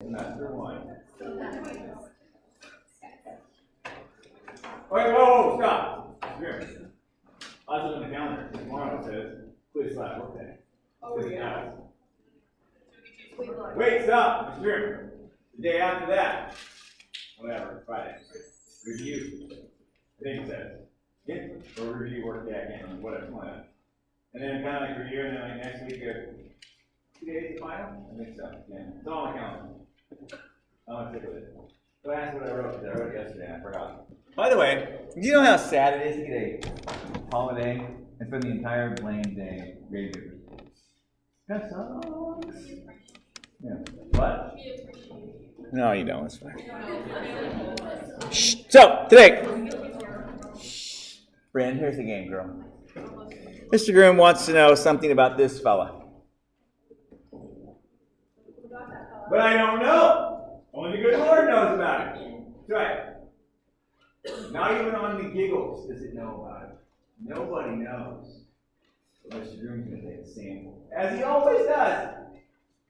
Semester 1. Wait, whoa, stop. Here. I was looking at the calendar. Tomorrow it says quiz slash work day. Wait, stop. Mr. Grimm. The day after that. Whatever, Friday. Review. I think it says. Yeah. Or review work day, I can't remember, whatever, something like that. And then kind of like review, and then like next week, 2 days to final? I think so, yeah. It's all on my calendar. I'm sick with it. So I asked what I wrote, because I wrote it yesterday and I forgot. By the way, do you know how sad it is to get a holiday and spend the entire blame day grading papers? That sucks. Yeah. What? No, you don't. It's fine. Shh. So, today. Shh. Brand, here's the game, girl. Mr. Groom wants to know something about this fella. But I don't know. Only the good Lord knows about it. That's right. Not even on the giggles does it know about it. Nobody knows. But Mr. Groom's going to take a sample. As he always does.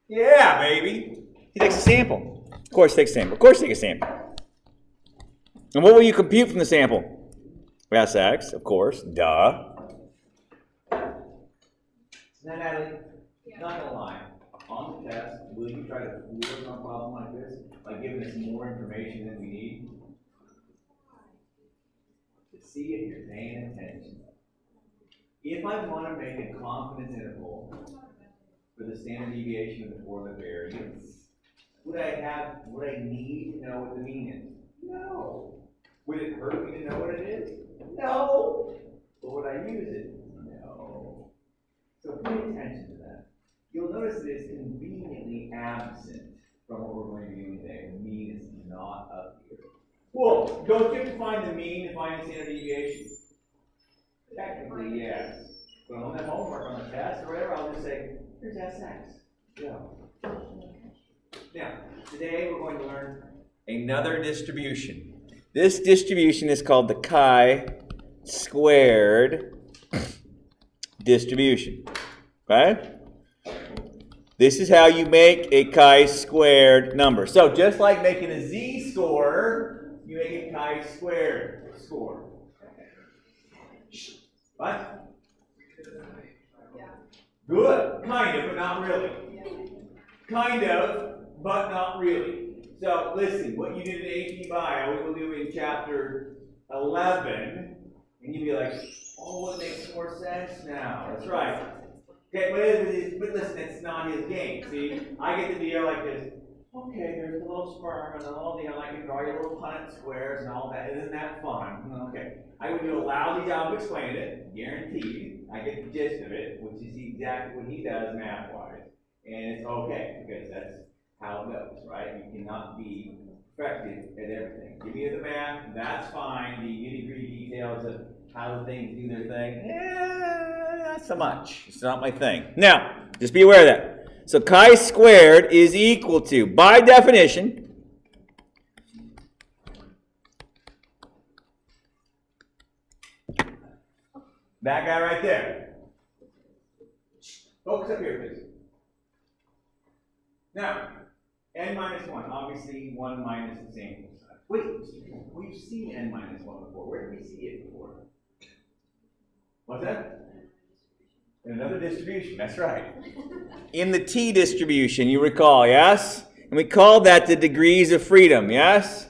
Yeah, baby. He takes a sample. Of course, take a sample. Of course, take a sample. And what will you compute from the sample? SX, of course. Duh. Now, Natalie, not going to lie. On the test, will you try to fool us on a problem like this by giving us more information than we need? To see if you're paying attention. If I want to make a confidence interval for the standard deviation of the four variance, would I need to know what the mean is? No. Would it hurt me to know what it is? No. But would I use it? No. So pay attention to that. You'll notice it is conveniently absent from what we're going to be doing today. The mean is not up here. Well, don't you have to find the mean to find the standard deviation? Technically, yes. But on that homework, on the test, or whatever, I'll just say, here's SX. Go. Now, today we're going to learn another distribution. This distribution is called the chi-squared distribution. Okay? This is how you make a chi-squared number. So just like making a z-score, you make a chi-squared score. What? Good. Kind of, but not really. Kind of, but not really. So listen, what you did in AP Bio, we will do in chapter 11, and you'll be like, oh, it makes more sense now. That's right. Okay, but listen, it's not his game. See, I get the deal like this. Okay, there's a little sperm and a little deal. I can draw your little Punnett squares and all that. Isn't that fun? Okay. I would do a lousy job of explaining it, guaranteed. I get the gist of it, which is exactly what he does math-wise. And it's okay, because that's how it goes, right? You cannot be perfected at everything. Give me the math, that's fine. The nitty-gritty details of how the things do their thing, not so much. It's not my thing. Now, just be aware of that. So chi-squared is equal to, by definition, that guy right there. Focus up here, please. Now, n minus 1, obviously 1 minus the sample size. Wait, we've seen n minus 1 before. Where did we see it before? What's that? In another distribution, that's right. In the t distribution, you recall, yes? And we call that the degrees of freedom, yes?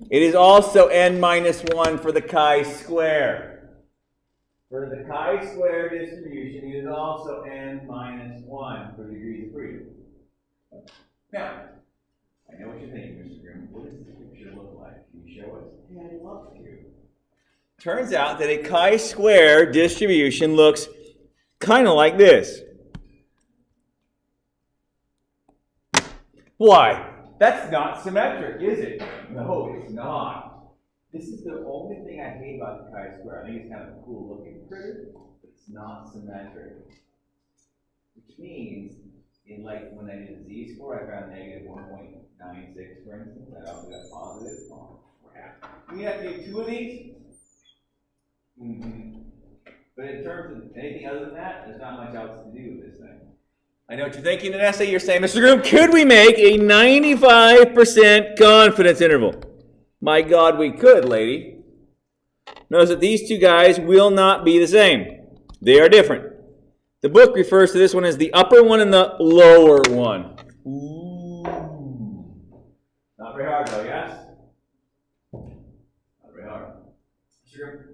It is also n minus 1 for the chi-square. For the chi-square distribution, it is also n minus 1 for the degrees of freedom. Now, I know what you're thinking, Mr. Grimm. What does this picture look like? Can you show us? Yeah, I'd love to. Turns out that a chi-square distribution looks kind of like this. Why? That's not symmetric, is it? No, it's not. This is the only thing I hate about the chi-square. I think it's kind of a cool looking critter, but it's not symmetric. Which means, in like when I did a z-score, I found negative 1.96, for instance. I also got positive. Oh, crap. You have to do 2 of these? Mm-hmm. But in terms of anything other than that, there's not much else to do with this thing. I know what you're thinking, Vanessa. You're saying, Mr. Groom, could we make a 95% confidence interval? My God, we could, lady. Notice that these two guys will not be the same. They are different. The book refers to this one as the upper one and the lower one. Ooh. Not very hard, though, yes? Not very hard. Sure.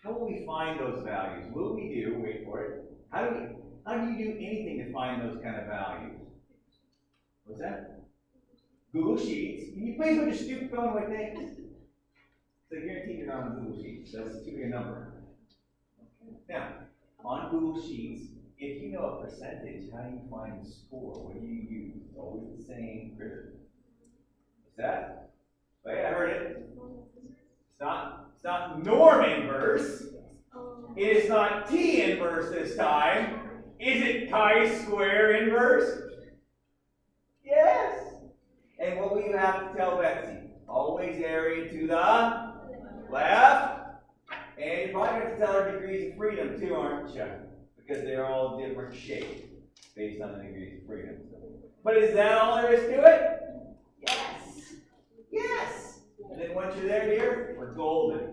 How will we find those values? Will we do, wait for it, how do you do anything to find those kind of values? What's that? Google Sheets. Can you please put your stupid phone away, thanks? So guaranteed you're not on Google Sheets. That's too big a number. Now, on Google Sheets, if you know a percentage, how do you find the score? What do you use? It's always the same critter. What's that? Oh yeah, I heard it. It's not norm inverse. It is not t inverse this time. Is it chi-square inverse? Yes. And what will you have to tell Betsy? Always area to the left. And you probably have to tell her degrees of freedom too, aren't you? Because they're all different shapes based on the degrees of freedom. But is that all there is to it? Yes. Yes. And then once you're there, dear, we're golden.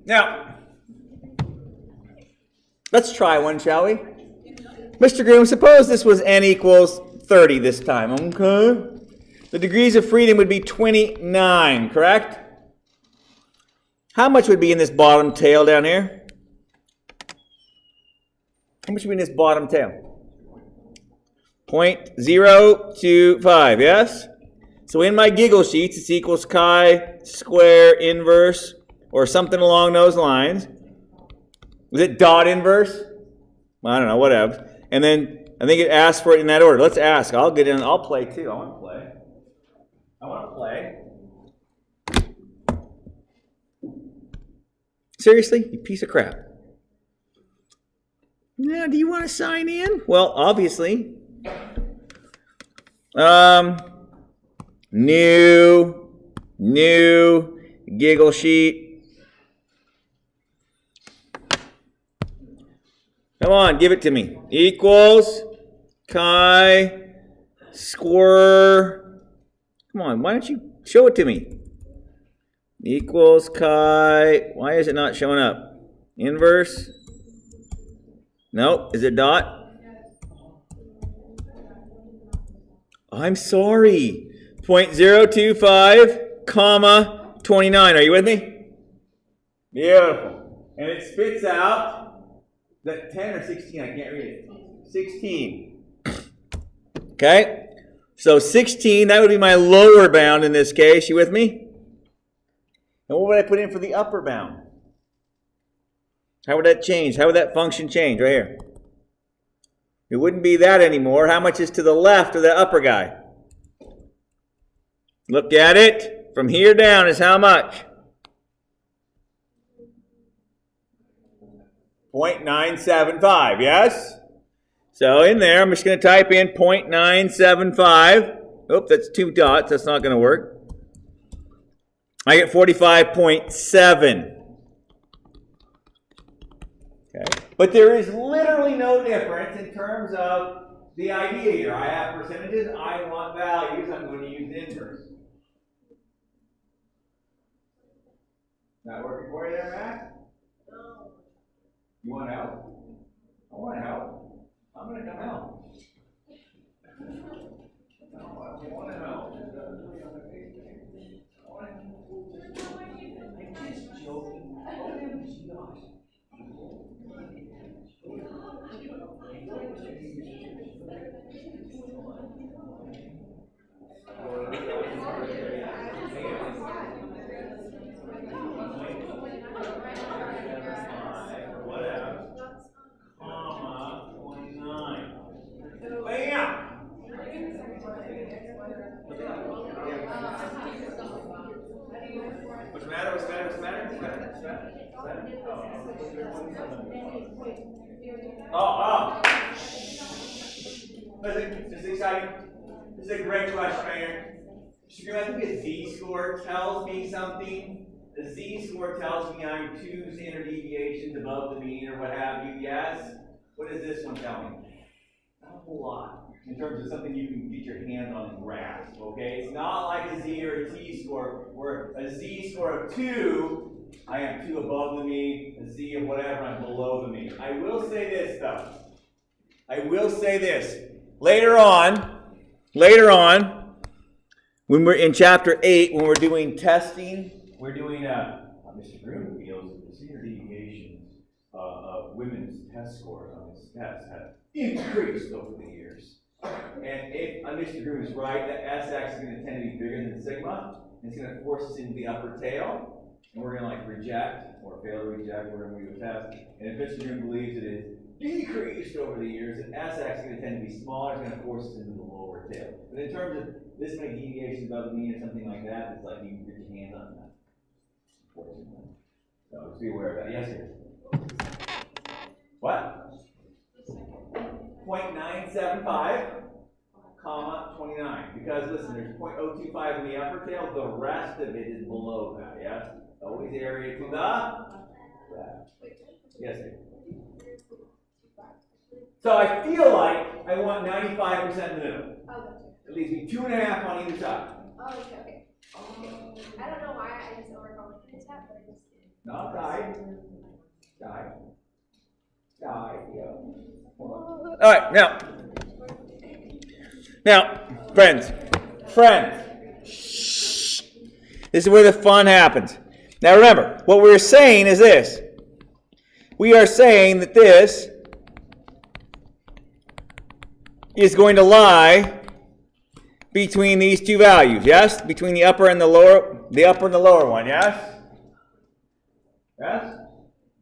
Now, let's try one, shall we? Mr. Groom, suppose this was n equals 30 this time, okay? The degrees of freedom would be 29, correct? How much would be in this bottom tail down here? How much would be in this bottom tail? 0.025, yes? So in my giggle sheets, it's equals chi-square inverse, or something along those lines. Is it dot inverse? I don't know, whatever. And then I think it asks for it in that order. Let's ask. I'll get in. I'll play too. I want to play. Seriously? You piece of crap. Now, do you want to sign in? Well, obviously. New giggle sheet. Come on, give it to me. Equals chi-square. Come on, why don't you show it to me? Equals chi. Why is it not showing up? Inverse. Nope. Is it dot? I'm sorry. 0.025, comma, 29. Are you with me? Beautiful. And it spits out that 10 or 16. I can't read it. 16. Okay. So 16, that would be my lower bound in this case. You with me? And what would I put in for the upper bound? How would that change? How would that function change right here? It wouldn't be that anymore. How much is to the left of the upper guy? Look at it. From here down is how much? 0.975, yes? So in there, I'm just going to type in 0.975. Oops, that's 2 dots. That's not going to work. I get 45.7. Okay. But there is literally no difference in terms of the idea here. I have percentages. I want values. I'm going to use the inverse. Not working for you there, Max? No. You want help? I want help. I'm going to come help. No, I want to help. I'm just joking. Oh, gosh. What's the matter? Oh. This is exciting. This is a great question right here. I think a z-score tells me something. The z-score tells me I'm 2 standard deviations above the mean or what have you. Yes? What does this one tell me? whole lot in terms of something you can get your hands on and grasp, okay? It's not like a Z or a T score, where a Z score of 2, I am 2 above the mean, a Z of whatever, I'm below the mean. I will say this, though. I will say this. Later on, when we're in chapter 8, when we're doing testing, we're doing, Mr. Groom feels that the standard deviations of women's test scores on this test have increased over the years. And if Mr. Groom is right, that SX is going to tend to be bigger than sigma, and it's going to force us into the upper tail, and we're going to reject or fail to reject, we're going to do a test. And if Mr. Groom believes it is decreased over the years, and SX is going to tend to be smaller, it's going to force us into the lower tail. But in terms of this many deviations above the mean or something like that, it's like you can get your hands on that. So just be aware of that. Yes, sir. What? 0.975, comma, 29. Because listen, there's 0.025 in the upper tail, the rest of it is below that, yes? Always area to the left. Yes, sir. So I feel like I want 95% in the middle. At least be 2.5 on either side. Oh, okay. I don't know why I just overcomplicated that, but I just did. Not die. Yeah. All right, now, friends, shh. This is where the fun happens. Now remember, what we're saying is this. We are saying that this is going to lie between these two values, yes? Between the upper and the lower one, yes? Yes?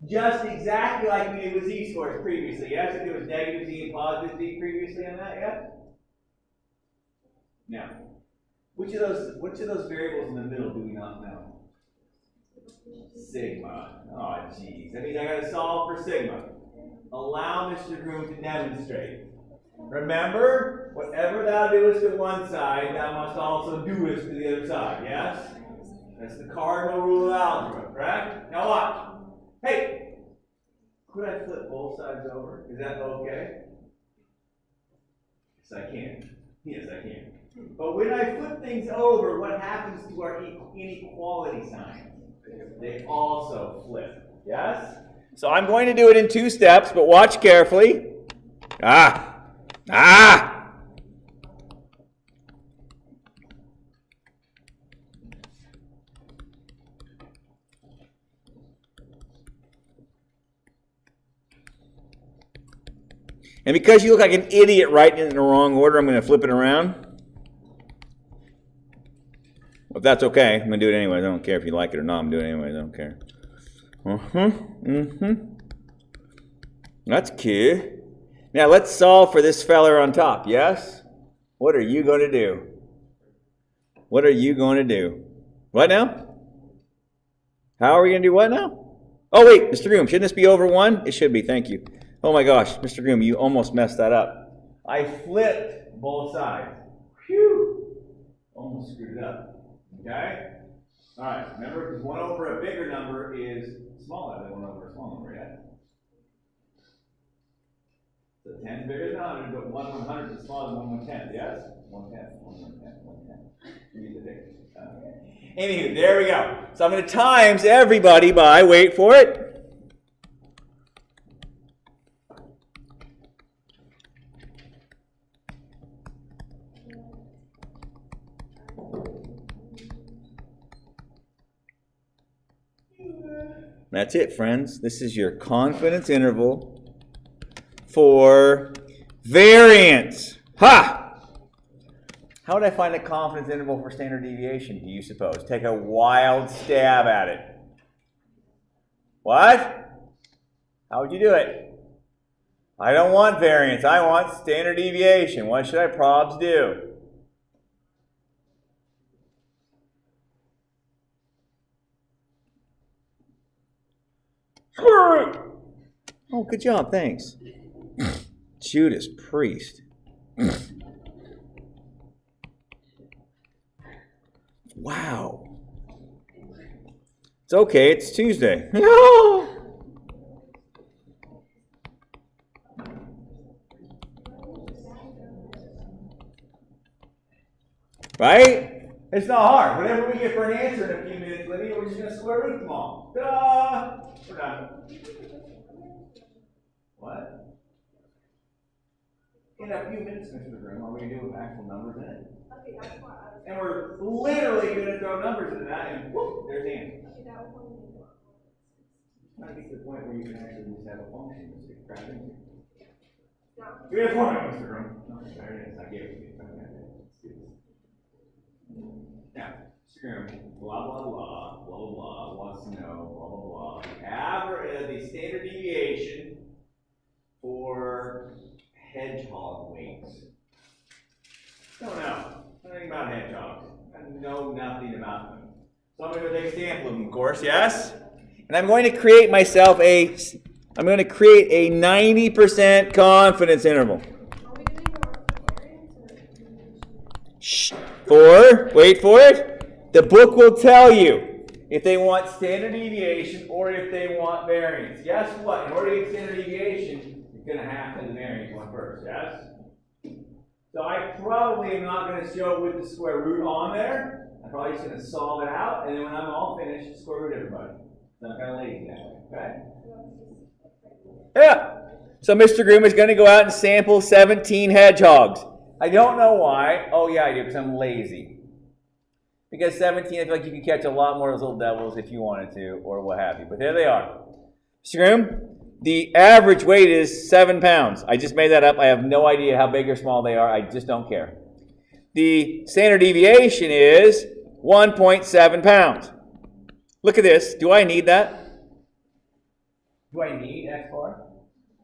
Just exactly like we did with z-scores previously, yes? If there was negative z and positive z previously on that, yes? Now, which of those variables in the middle do we not know? Sigma. Oh, geez. That means I got to solve for sigma. Allow Mr. Groom to demonstrate. Remember, whatever thou doest to one side, thou must also doest to the other side, yes? That's the cardinal rule of algebra, correct? Now watch. Hey, could I flip both sides over? Is that okay? Yes, I can. Yes, I can. But when I flip things over, what happens to our inequality signs? They also flip, yes? So I'm going to do it in 2 steps, but watch carefully. And because you look like an idiot writing it in the wrong order, I'm going to flip it around. Well, if that's okay, I'm going to do it anyways. I don't care if you like it or not. I'm doing it anyways. I don't care. That's cute. Now let's solve for this feller on top, yes? What are you going to do? What are you going to do? What now? How are we going to do what now? Oh, wait, Mr. Groom, shouldn't this be over 1? It should be, thank you. Oh my gosh, Mr. Groom, you almost messed that up. I flipped both sides. Phew! Almost screwed it up. Okay? All right, remember, because 1 over a bigger number is smaller than 1 over a small number, yeah? So 10 is bigger than 100, but 1/100 is smaller than 1/110, yes? 1/10. Use the picture. Anywho, there we go. So I'm going to times everybody by, wait for it, that's it, friends. This is your confidence interval for variance. Ha! How would I find a confidence interval for standard deviation, do you suppose? Take a wild stab at it. What? How would you do it? I don't want variance. I want standard deviation. What should I probs do? Oh, good job. Thanks. Judas Priest. Wow. It's okay. It's Tuesday. No. Right? It's not hard. Whatever we get for an answer in a few minutes, Lydia, we're just going to square root them all. Ta-da! We're done. What? In a few minutes, Mr. Groom, are we going to do actual numbers in it? Okay, that's what I was. And we're literally going to throw numbers into that, and whoop, there's the answer. Okay, that was one thing. Trying to get to the point where you can actually just have a function to stick crap into. No. We have formula, Mr. Groom. Okay, there it is. I gave it to you. Now, Mr. Groom, blah, blah, blah, blah, blah, blah, wants to know, blah, blah, blah. The average, the standard deviation for hedgehog weights. Don't know. Nothing about hedgehogs. I know nothing about them. So I'm going to take a sample of them, of course, yes? And I'm going to create myself I'm going to create a 90% confidence interval. Are we doing more variance or? Shh. Wait for it. The book will tell you if they want standard deviation or if they want variance. Guess what? In order to get standard deviation, you're going to have to do the variance one first, yes? So I probably am not going to show it with the square root on there. I'm probably just going to solve it out, and then when I'm all finished, square root everybody. So I'm kind of lazy that way, okay? Yeah. So Mr. Groom is going to go out and sample 17 hedgehogs. I don't know why. Oh, yeah, I do, because I'm lazy. Because 17, I feel like you can catch a lot more of those little devils if you wanted to, or what have you. But there they are. Mr. Groom, the average weight is 7 pounds. I just made that up. I have no idea how big or small they are. I just don't care. The standard deviation is 1.7 pounds. Look at this. Do I need that? Do I need X bar?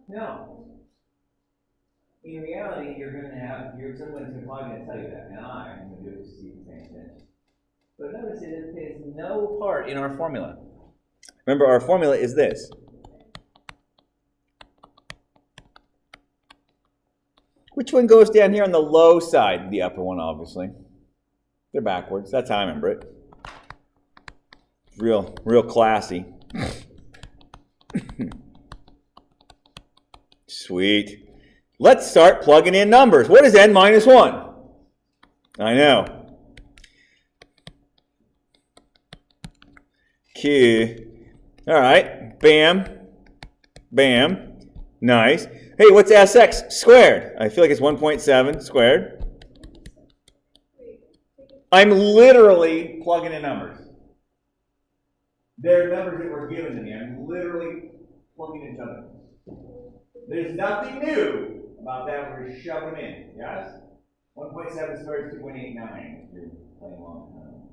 No. In reality, you're going to have, someone's probably going to tell you that, and I'm going to do it to see if you pay attention. But notice it plays no part in our formula. Remember, our formula is this. Which one goes down here on the low side? The upper one, obviously. They're backwards. That's how I remember it. Real classy. Sweet. Let's start plugging in numbers. What is n minus 1? I know. Q. All right. Bam. Bam. Nice. Hey, what's Sx squared? I feel like it's 1.7 squared. I'm literally plugging in numbers. They're numbers that were given to me. I'm literally plugging each other. There's nothing new about that. We're shoving them in. Yes? 1.7 squared is 2.89 if you're playing along.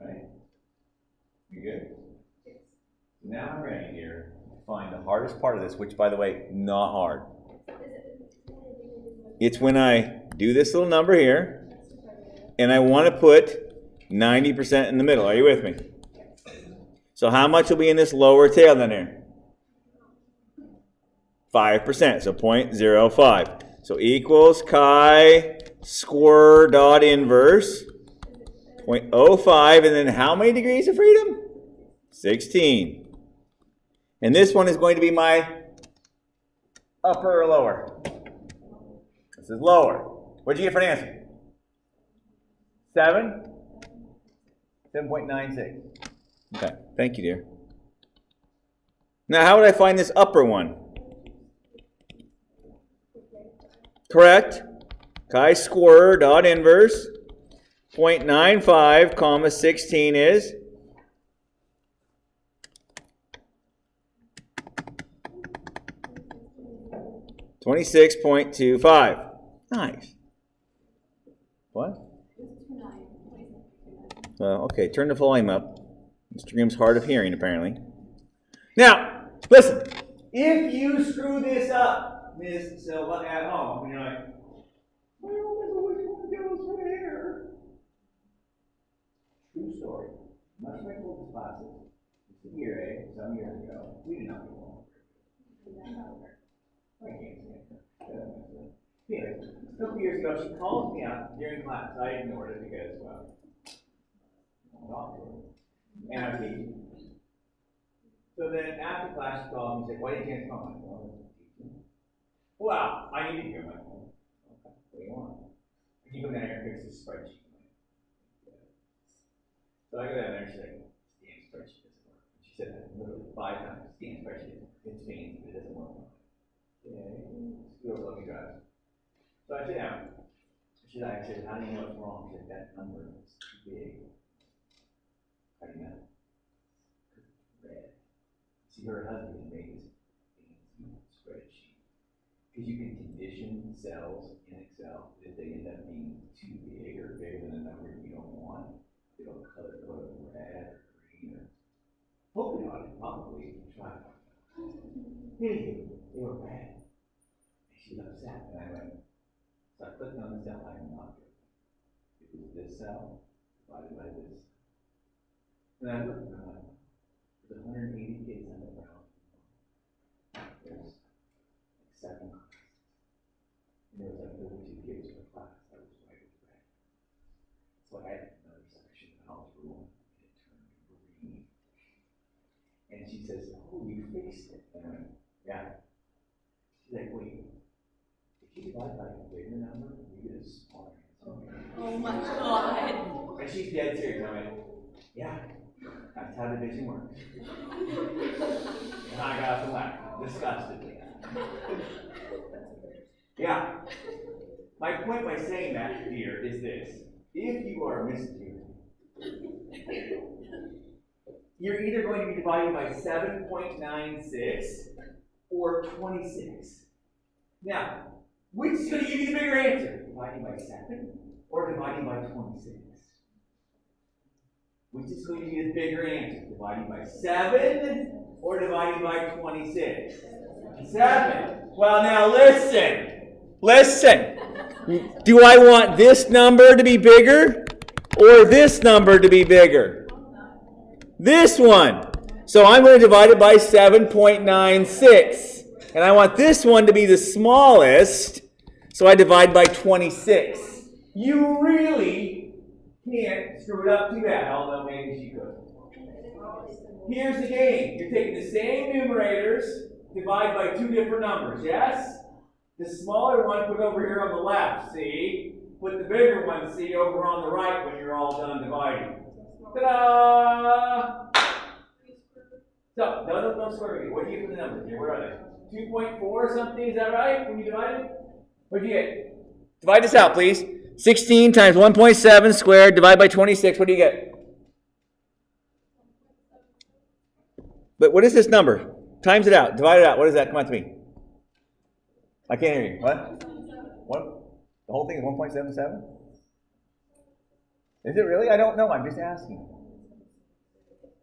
Right? You good? So now I'm ready here to find the hardest part of this, which, by the way, not hard. It's when I do this little number here, and I want to put 90% in the middle. Are you with me? So how much will be in this lower tail then here? 5%, so 0.05. So equals chi square dot inverse 0.05, and then how many degrees of freedom? 16. And this one is going to be my upper or lower? This is lower. What did you get for an answer? 7? 7.96. Okay, thank you, dear. Now, how would I find this upper one? Correct. Chi square dot inverse 0.95 comma 16 is 26.25. Nice. What? Okay, turn the volume up. Mr. Grimm's hard of hearing, apparently. Now, listen. If you screw this up, Miss Silva, at home, and you're like, I don't know which one goes where. True story. Much like old classes. It's a year, some years ago. We did not go along. I can't stand her. Anyway, a couple years ago, she called me out during class. I ignored it because, well, I'm not sure. And I was teaching. So then after class, she called me and said, why didn't you answer my phone? Well, I was teaching. Well, I need to hear my phone. Okay, what do you want? I You go down there and fix the spreadsheet. So I go down there and she's like, damn spreadsheet doesn't work. She said that literally 5 times. Damn spreadsheet. It's fancy, but it doesn't work. Okay. Go over, let me drive. So I sit down. She's like, I said, how do you know what's wrong? She said, that number is too big. How do you know? Red. See, her husband made this fancy spreadsheet. Because you can condition cells in Excel if they end up being too big or bigger than a number you don't want. It'll color code red or green or hopefully not, probably try. Anyway, they were red. And she was upset. And I went, so I clicked on the cell I am not good. It was this cell divided by this. And I looked and I'm like, there's 180 kids on the ground. There's like 7 classes. And there was like 32 kids per class. That was right with red. So I had another section of algebra 1 and it turned green. And she says, oh, you fixed it. And I went, yeah. She's like, wait. If you divide by a bigger number, you get a smaller answer. Oh my God. And she's dead serious. I went, yeah, that's how division works. And I got to laugh disgustedly. Yeah. My point by saying that, dear, is this. If you are a misdemeanor, you're either going to be dividing by 7.96 or 26. Now, which is going to give you the bigger answer? Dividing by 7 or dividing by 26? Which is going to be the bigger answer? Dividing by 7 or dividing by 26? 7. Well, now listen. Listen. Do I want this number to be bigger or this number to be bigger? This one. So I'm going to divide it by 7.96. And I want this one to be the smallest, so I divide by 26. You really can't screw it up too bad, although maybe she could. Here's the game. You're taking the same numerators, divide by 2 different numbers, yes? The smaller one put over here on the left, see? Put the bigger one, see, over on the right when you're all done dividing. Ta-da! So, don't swear me. What do you get for the numbers here? Where are they? 2.4 or something, is that right? When you divide it? What do you get? Divide this out, please. 16 times 1.7 squared, divide by 26. What do you get? But what is this number? Times it out. Divide it out. What is that? Come on to me. I can't hear you. What? What? The whole thing is 1.77? Is it really? I don't know. I'm just asking.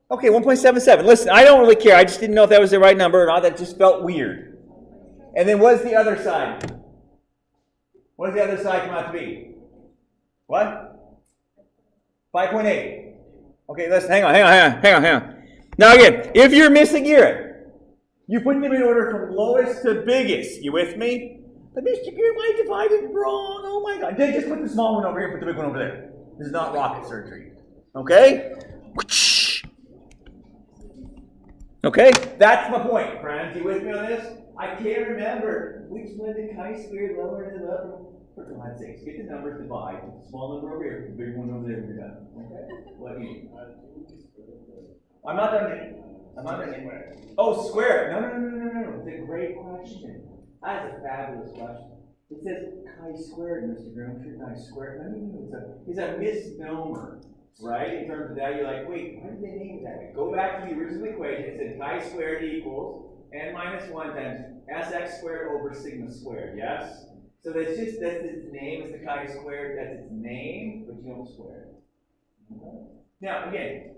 Okay, 1.77. Listen, I don't really care. I just didn't know if that was the right number or not. That just felt weird. And then what's the other side? What does the other side come out to be? What? 5.8. Okay, listen, hang on. Now again, if you're missing Garrett, you put them in order from lowest to biggest. You with me? But Mr. Garrett, I divided wrong. Oh my God. Then just put the small one over here, put the big one over there. This is not rocket surgery. Okay? Okay? That's my point, friends. You with me on this? I can't remember which one did chi-squared lower than the upper. For God's sakes, get the numbers, divide. The small number over here, the big one over there, you're done. Okay? What you? I'm not done yet. Oh, square. No. It's a great question. That is a fabulous question. It says chi-squared, Mr. Groom. Chi-squared. It's a misnomer, right? In terms of that, you're like, wait, why did they name it that way? Go back to the original equation. It said chi-squared equals n minus 1 times sx squared over sigma squared, yes? So that's its name. It's the chi-squared. That's its name, but you don't square it. Okay? Now, again,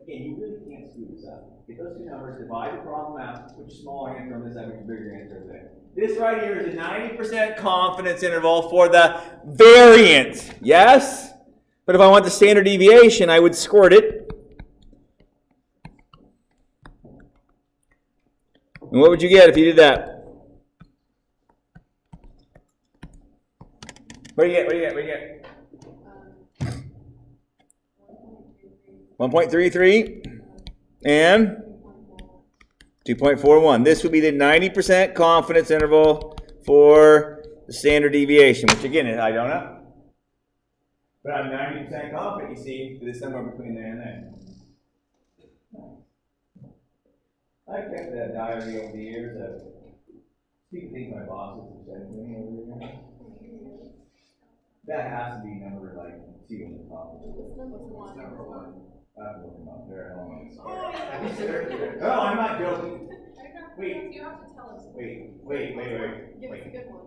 you really can't screw this up. Get those two numbers, divide the problem out, which smaller answer on this side, which bigger answer over there. This right here is a 90% confidence interval for the variance. Yes? But if I want the standard deviation, I would squirt it. And what would you get if you did that? What do you get? 1.33 and 2.41. This would be the 90% confidence interval for the standard deviation, which again, I don't know. But I'm 90% confident, you see, that it's somewhere between there and there. I kept that diary over the years of things my bosses have said to me over the years. That has to be number like 2 in the top. It's number 1. I'm looking up there at home. No, I'm not joking. Wait. You have to tell us. Wait. Give us a good one.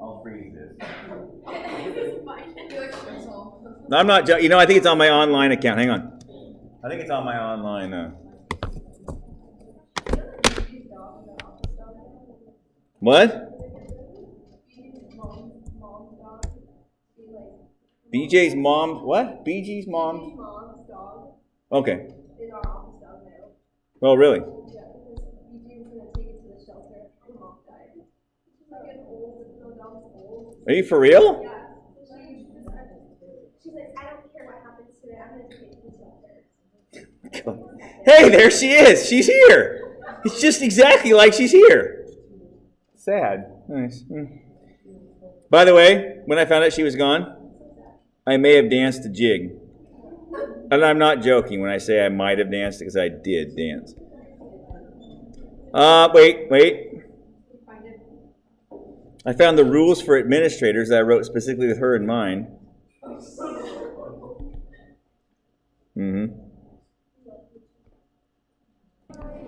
I'll freeze this. This is fine. You're like Crystal. No, I'm not joking. You know, I think it's on my online account. Hang on. I think it's on my online. What? BJ's mom. What? BG's mom. Mom's dog Okay. is our office dog now. Oh, really? Yeah, because BG was gonna take it to the shelter after her mom died. She's like an old, no dog's old. Are you for real? Yeah. She's like, I don't care what happens to it. I'm gonna take it to the shelter. Hey, there she is. She's here. It's just exactly like she's here. Sad. Nice. By the way, when I found out she was gone, I may have danced a jig. And I'm not joking when I say I might have danced, because I did dance. Wait. I found the rules for administrators that I wrote specifically with her in mind.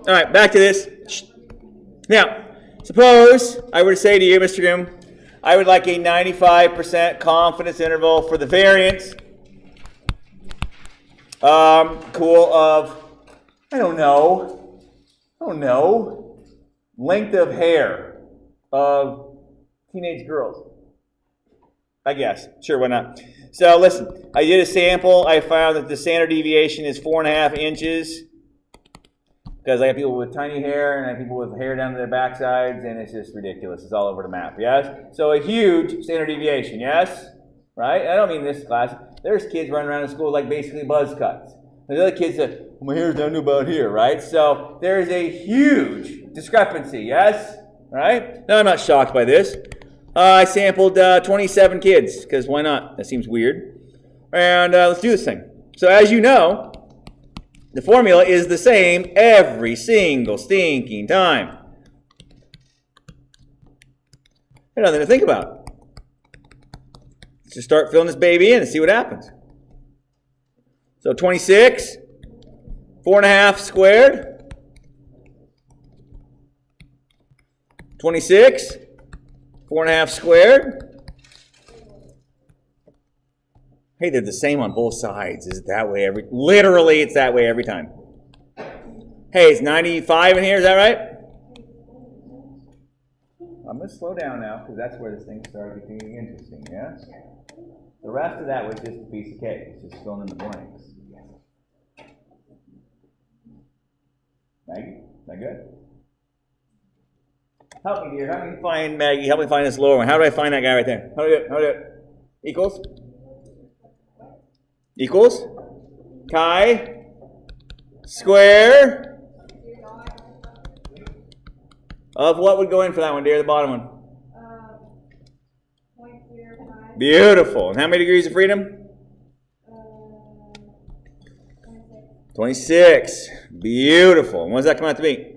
All right, back to this. Now, suppose I were to say to you, Mr. Groom, I would like a 95% confidence interval for the variance. Cool of, I don't know, length of hair of teenage girls. I guess. Sure, why not? So listen, I did a sample. I found that the standard deviation is 4.5 inches. Because I have people with tiny hair and I have people with hair down to their backsides, and it's just ridiculous. It's all over the map, yes? So a huge standard deviation, yes? Right? I don't mean this class. There's kids running around in school like basically buzz cuts. There's other kids that, my hair's down to about here, right? So there's a huge discrepancy, yes? Right? Now, I'm not shocked by this. I sampled 27 kids, because why not? That seems weird. And let's do this thing. So as you know, the formula is the same every single stinking time. There's nothing to think about. Let's just start filling this baby in and see what happens. So 26, 4.5 squared. 26, 4.5 squared. Hey, they're the same on both sides. Is it that way literally, it's that way every time. Hey, it's 95 in here, is that right? I'm going to slow down now, because that's where this thing started getting interesting, yes? The rest of that was just a piece of cake. It's just filling in the blanks. Maggie, is that good? Help me, dear. Help me find Maggie. Help me find this lower one. How do I find that guy right there? How do I do it? Equals? Equals? Chi square of what would go in for that one, dear? The bottom one. 0.05. Beautiful. And how many degrees of freedom? 26. Beautiful. And what does that come out to be?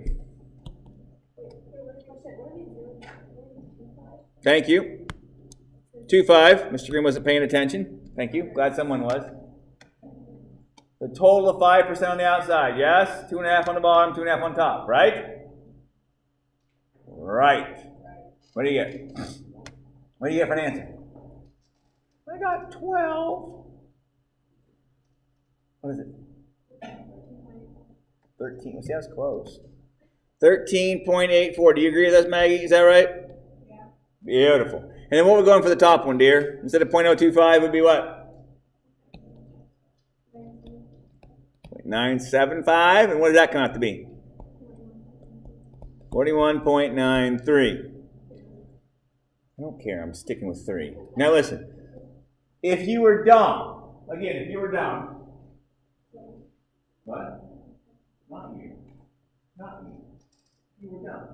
Thank you. 2.5. Mr. Green wasn't paying attention. Thank you. Glad someone was. The total of 5% on the outside, yes? 2.5 on the bottom, 2.5 on top, right? Right. What do you get? What do you get for an answer? I got 12. What is it? 13. See, that's close. 13.84. Do you agree with us, Maggie? Is that right? Yeah. Beautiful. And then what we're going for the top one, dear? Instead of 0.025 would be what? 0.975. And what does that come out to be? 41.93. I don't care. I'm sticking with 3. Now listen. If you were dumb, again, if you were dumb, what? Not you. Not me. You were dumb.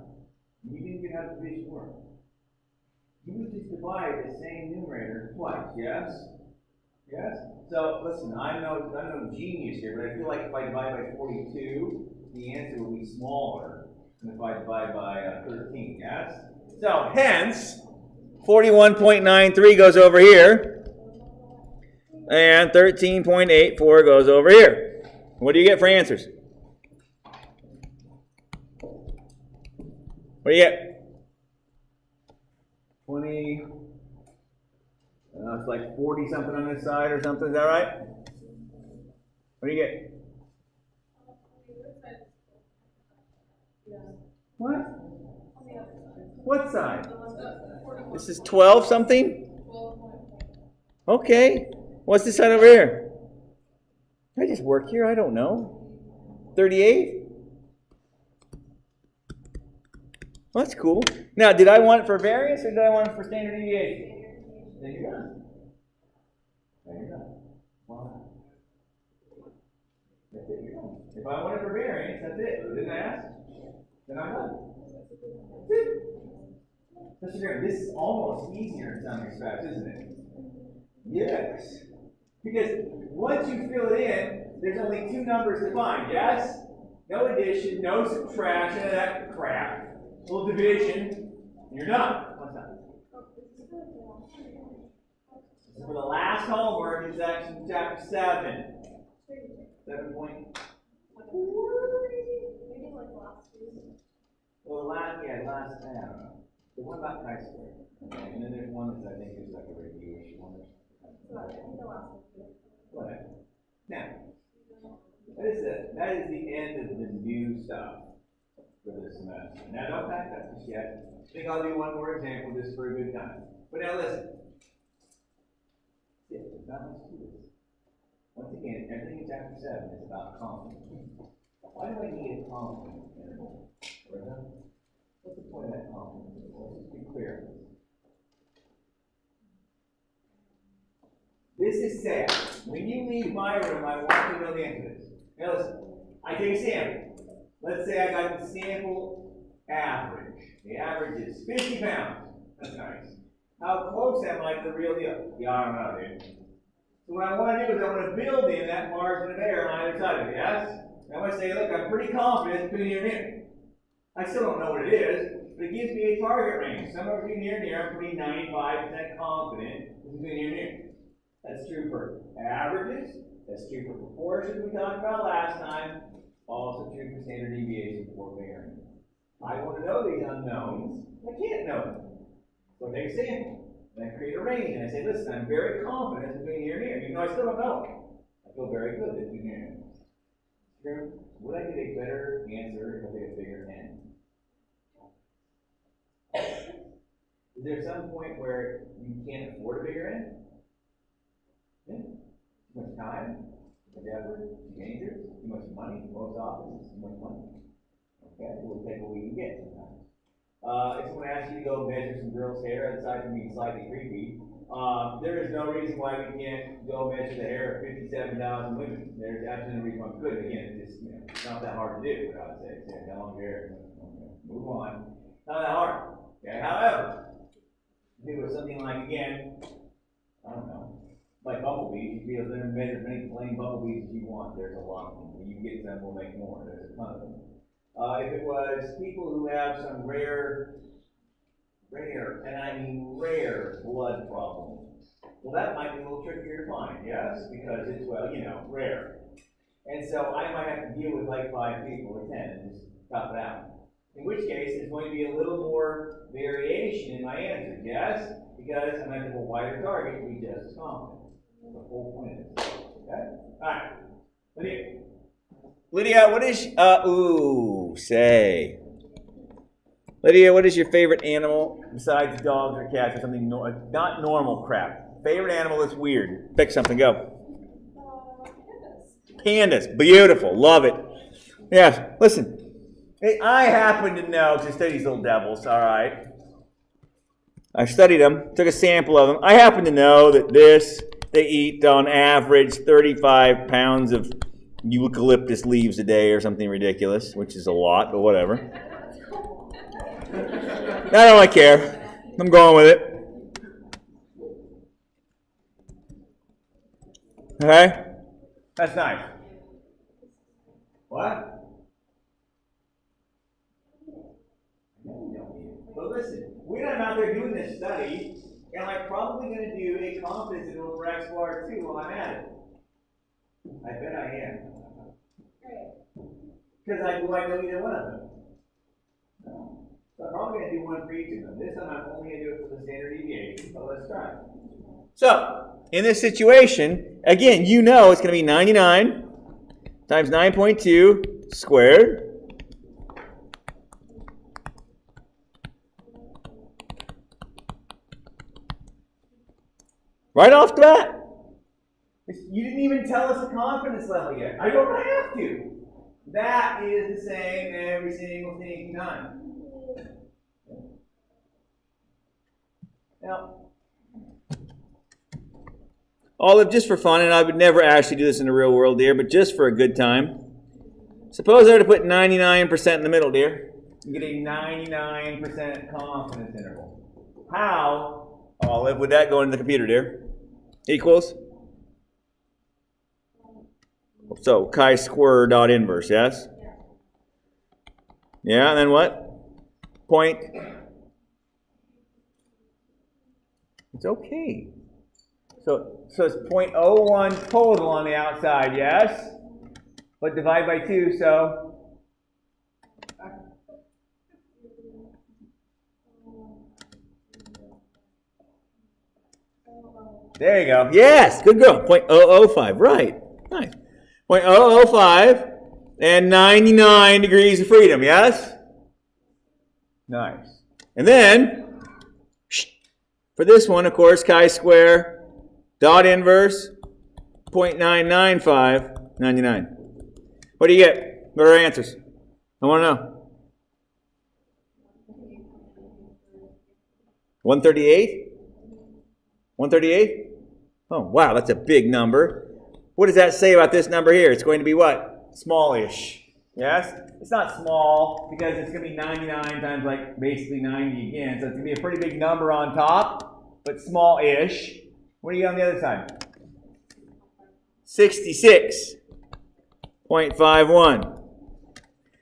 You didn't get how the division worked. you would just divide the same numerator twice, yes? Yes? So, listen, I'm no genius here, but I feel like if I divide by 42, the answer will be smaller than if I divide by 13, yes? So, hence, 41.93 goes over here, and 13.84 goes over here. What do you get for answers? What do you get? 20, it's like 40 something on this side or something, is that right? What do you get? What? What side? This is 12 something? Okay. What's this side over here? I just work here, I don't know. 38? Well, that's cool. Now, did I want it for variance or did I want it for standard deviation? There you go. There you go. Wow. That's it, you're done. If I want it for variance, that's it. Didn't I ask? Then I'm done. That's it. This is almost easier in some respects, isn't it? Yes. Because once you fill it in, there's only two numbers to find, yes? No addition, no subtraction, of that crap. A little division, and you're done. What's that? For the last homework in section chapter 7. 7 point. Well, last, I don't know. The one about chi-square. Okay, and then there's one that I think is like a radiation one. Whatever. Now, that is the end of the new stuff for this semester. Now, don't pack that just yet. I think I'll do one more example just for a good time. But now listen. Yeah, there's not much to this. Once again, everything in chapter 7 is about confidence. Why do I need a confidence interval? What's the point of that confidence interval? Let's just be clear. This is sad. When you leave my room, I want you to know the answer to this. Now listen, I take a sample. Let's say I got the sample average. The average is 50 pounds. That's nice. How close am I to the real deal? Yeah, I don't know, dude. So what I want to do is I want to build in that margin of error on either side of it, yes? And I want to say, look, I'm pretty confident between here and here. I still don't know what it is, but it gives me a target range. Somewhere between here and here, I'm pretty 95% confident between here and here. That's true for averages. That's true for proportions we talked about last time. Also true for standard deviation for variance. I want to know these unknowns. I can't know them. So I take a sample. And I create a range. And I say, listen, I'm very confident between here and here. Even though I still don't know it. I feel very good between here and here. True? Would I get a better answer if I take a bigger N? Is there some point where you can't afford a bigger N? Yeah. Too much time, too much effort, too dangerous, too much money. Most often it's too much money. Okay, we'll take what we can get sometimes. If someone asks you to go measure some girl's hair, aside from being slightly creepy, there is no reason why we can't go measure the hair of 57,000 women. There's absolutely no reason why we couldn't. Again, it's just, it's not that hard to do, I would say. It's how long hair. Okay, move on. Not that hard. Okay, however, if it was something like, again, I don't know, like bumblebees, you'd be able to measure as many plain bumblebees as you want. There's a lot of them. When you get them, we'll make more. There's a ton of them. If it was people who have some rare, and I mean rare blood problem, well, that might be a little trickier to find, yes? Because it's, well, rare. And so I might have to deal with like 5 people or 10 and just top it out. In which case, there's going to be a little more variation in my answers, yes? Because I'm going to have a wider target to be just as confident. That's the whole point of this. Okay? Alright. Lydia, what is, Lydia, what is your favorite animal besides dogs or cats or something, not normal crap? Favorite animal that's weird. Pick something, go. Pandas. Beautiful. Love it. Yes, listen. I happen to know, because I study these little devils, all right? I studied them, took a sample of them. I happen to know that they eat on average 35 pounds of eucalyptus leaves a day or something ridiculous, which is a lot, but whatever. I don't really care. I'm going with it. Okay? That's nice. What? But listen, when I'm out there doing this study, am I probably going to do a confidence interval for x bar 2 while I'm at it? I bet I am. Because I know either one of them. No. So I'm probably going to do one for each of them. This time I'm only going to do it for the standard deviation. So let's try. So, in this situation, again, you know it's going to be 99 times 9.2 squared. Right off the bat. You didn't even tell us the confidence level yet. I don't have to. That is the same every single thing time. Now, Olive, just for fun, and I would never actually do this in the real world, dear, but just for a good time. Suppose I were to put 99% in the middle, dear. You get a 99% confidence interval. How, Olive, would that go into the computer, dear? Equals? So, chi-square dot inverse, yes? Yeah, and then what? Point. It's okay. So it's 0.01 total on the outside, yes? But divide by 2, so? There you go. Yes, good girl. 0.005, right. Nice. 0.005 and 99 degrees of freedom, yes? Nice. And then, for this one, of course, chi-square dot inverse 0.995, 99. What do you get? What are our answers? I want to know. 138? 138? Oh, wow, that's a big number. What does that say about this number here? It's going to be what? Smallish. Yes? It's not small because it's going to be 99 times like basically 90 again. So it's going to be a pretty big number on top, but small-ish. What do you got on the other side? 66.51.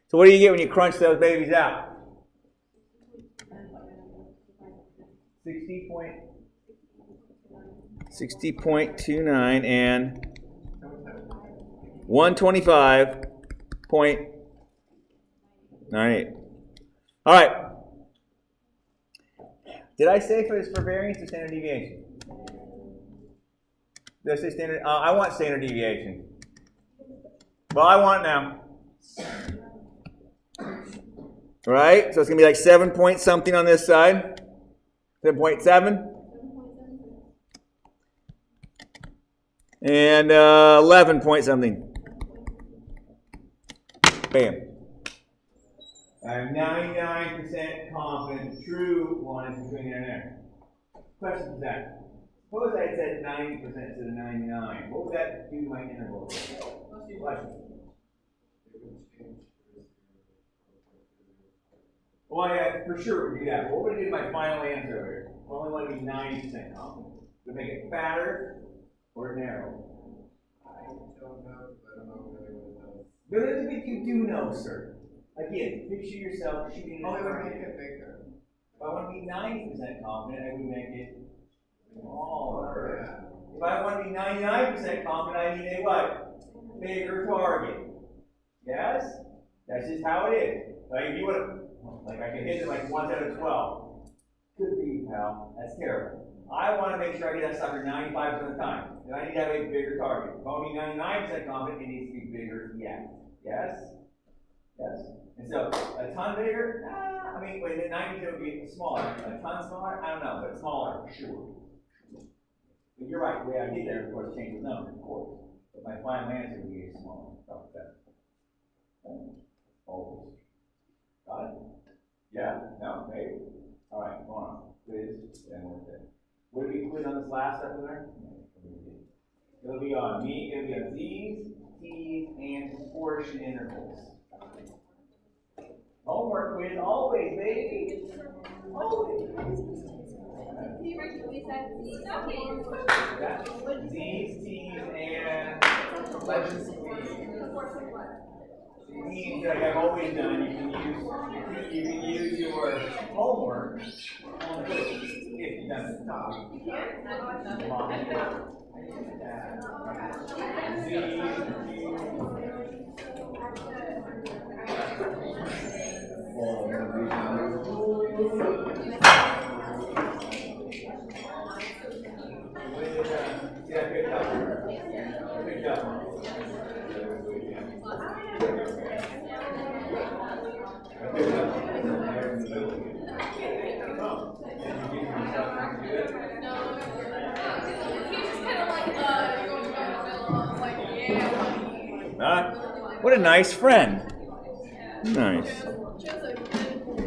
So what do you get when you crunch those babies out? 60.29 and 125.98. All right. Did I say for variance or standard deviation? Did I say standard? I want standard deviation. Well, I want it now. Right? So it's going to be like 7 point something on this side. 7.7. And 11 point something. Bam. I'm 99% confident the true one is between there and there. Question is that. Suppose I had said 90% instead of 99. What would that do to my interval? Question. Well, yeah, for sure we do that. But what would it do to my final answer over here? I only want to be 90% confident. Would it make it fatter or narrow? I don't know, but I don't know really what it does. But if you do know, sir. Again, picture yourself shooting Oh, a it would target. make it bigger. If I want to be 90% confident, I would make it smaller. Yeah. If I want to be 99% confident, I need a what? Bigger target. Yes? That's just how it is. Like if you want to, like I can hit it like 1 out of 12. Could be, pal. That's terrible. I want to make sure I get that sucker 95% of the time. Then I need to have a bigger target. If I want to be 99% confident, it needs to be bigger yet. Yes? Yes? And so, a ton bigger? I mean, wait, 92 would be smaller. A ton smaller? I don't know, but smaller, for sure. But you're right, the way I get there, of course, changes the number, of course. But my final answer would be smaller. Stop with that. Always. Got it? Yeah? No? Maybe? Alright, go on. Quiz, and we're good. What did we quiz on this last step in there? It'll be on Z's, T's, and proportion intervals. Homework quiz, always, baby. Always. Z's, T's, and Means like I've always done, you can use your homework on the book if you doesn't stop. Yeah, good job. Good job. What a nice friend. Nice.